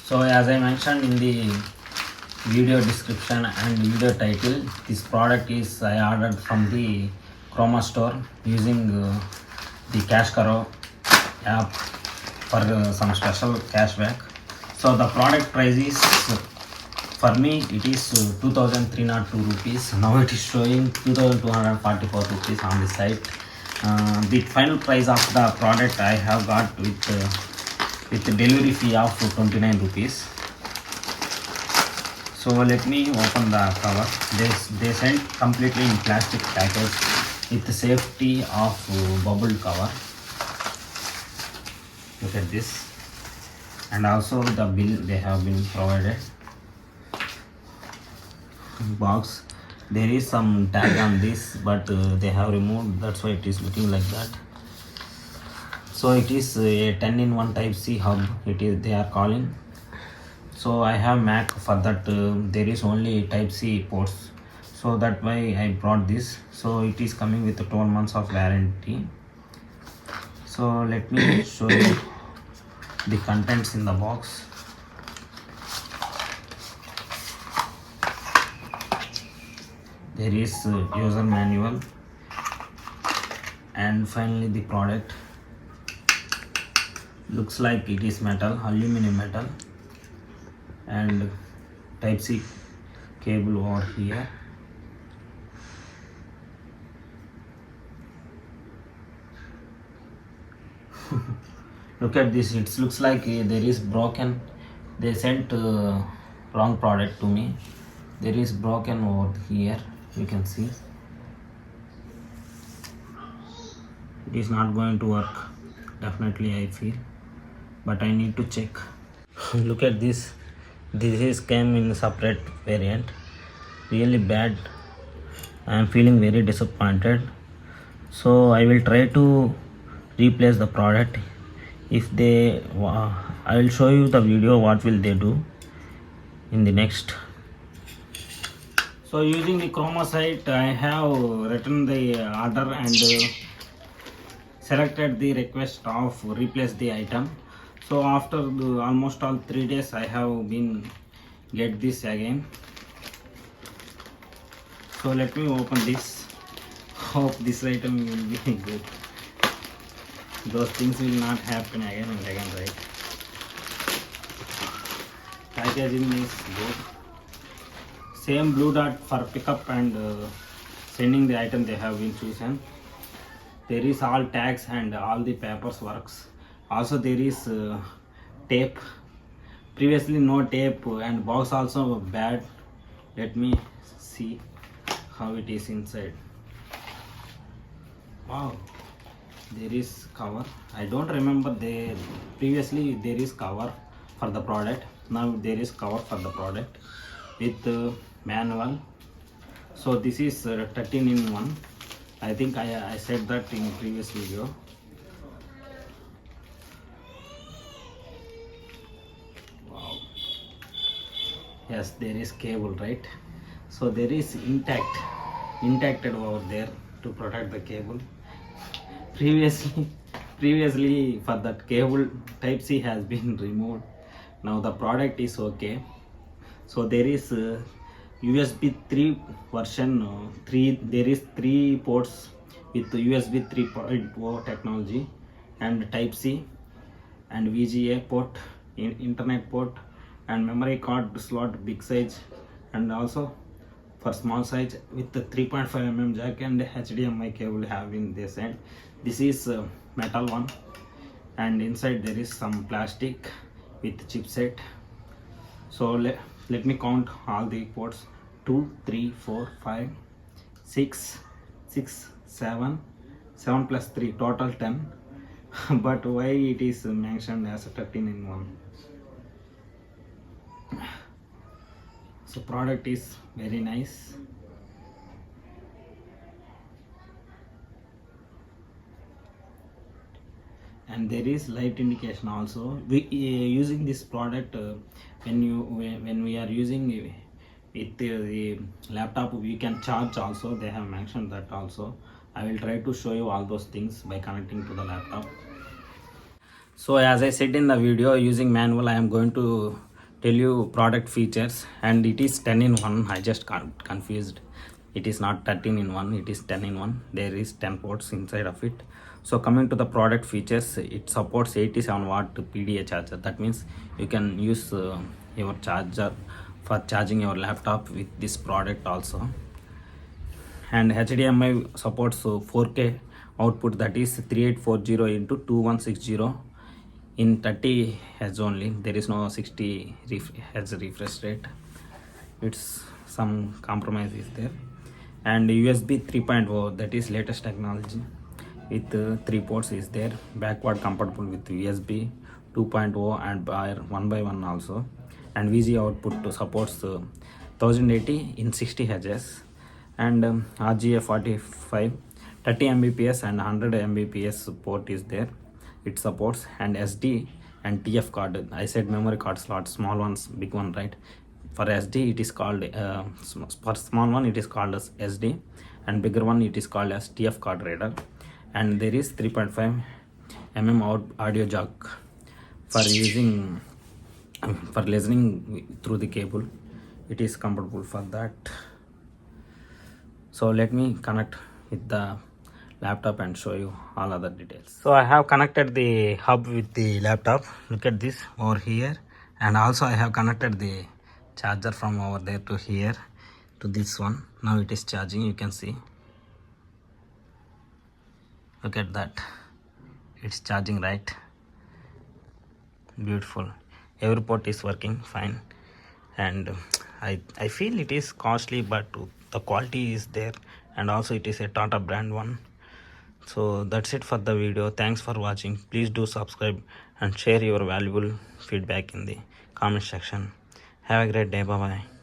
So as I mentioned in the video description and video title, this product is I ordered from the Croma store using the Cash app for some special cashback. So the product price is for me it is 2302 rupees. Now it is showing 2244 rupees on the site. The final price of the product I have got with delivery fee of 29 rupees. So let me open the cover. They sent completely in plastic package with the safety of bubbled cover. Look at this, and also the bill they have been provided. Box, there is some tag on this, but they have removed, that's why it is looking like that. So it is a 10-in-1 type C hub, it is they are calling. So I have Mac, for that there is only type C ports, so that why I brought this. So it is coming with 12 months of warranty. So let me show you the contents in the box. There is user manual, and finally the product. Looks like it is metal, aluminum metal, and type C cable over here. Look at this, it looks like there is broken. They sent wrong product to me. There is broken over here, you can see. It is not going to work, definitely I feel, but I need to check. Look at this, this is came in separate variant. Really bad, I am feeling very disappointed. So I will try to replace the product. If they I will show you the video what will they do in the next. So using the Croma site, I have written the order and selected the request of replace the item. So after almost all 3 days I have been get this again. So let me open this. Hope this item will be good. Those things will not happen again and again, right? Packaging is good. Same blue dot for pickup and sending the item they have been chosen. There is all tags and all the papers works. Also there is tape. Previously no tape, and box also bad. Let me see how it is inside. Wow, there is cover. I don't remember previously there is cover for the product. Now there is cover for the product with manual. So this is 13-in-1. I think I said that in previous video. Wow. Yes, there is cable, right? So there is intact over there to protect the cable. Previously for that cable, type C has been removed. Now the product is okay. So there is USB 3 version 3. There is 3 ports with USB 3.0 technology, and type C, and VGA port, internet port, and memory card slot big size, and also for small size with the 3.5 mm jack and HDMI cable have been they sent. This is metal one, and inside there is some plastic with chipset. So let me count all the ports: 2, 3, 4, 5, 6, 7 plus 3, total 10. But why it is mentioned as a 13-in-1? So product is very nice. And there is light indication also. We using this product when we are using with the laptop, we can charge also. They have mentioned that also. I will try to show you all those things by connecting to the laptop. So as I said in the video, using manual I am going to tell you product features, and it is 10 in 1. I just confused. It is not 13 in 1, it is 10 in 1. There is 10 ports inside of it. So coming to the product features, it supports 87 watt PDA charger. That means you can use your charger for charging your laptop with this product also. And HDMI supports 4K output, that is 3840 into 2160 in 30 Hz only. There is no 60 Hz refresh rate. It's some compromise is there. And USB 3.0, that is latest technology with 3 ports is there. Backward compatible with USB 2.0 and 1x1 also. And VGA output supports 1080 in 60 Hz. And RGA 45 30 Mbps and 100 Mbps port is there. It supports. And SD and TF card, I said memory card slot, small ones, big one, right? For SD it is called for small one it is called as SD, and bigger one it is called as TF card reader. And there is 3.5 mm audio jack for using for listening through the cable. It is compatible for that. So let me connect with the laptop and show you all other details. So I have connected the hub with the laptop. Look at this over here. And also I have connected the charger from over there to here to this one. Now it is charging, you can see. Look at that, it's charging, right? Beautiful. Every port is working fine. And I feel it is costly, but the quality is there, and also it is a Tata brand one. So that's it for the video. Thanks for watching. Please do subscribe and share your valuable feedback in the comment section. Have a great day. Bye bye.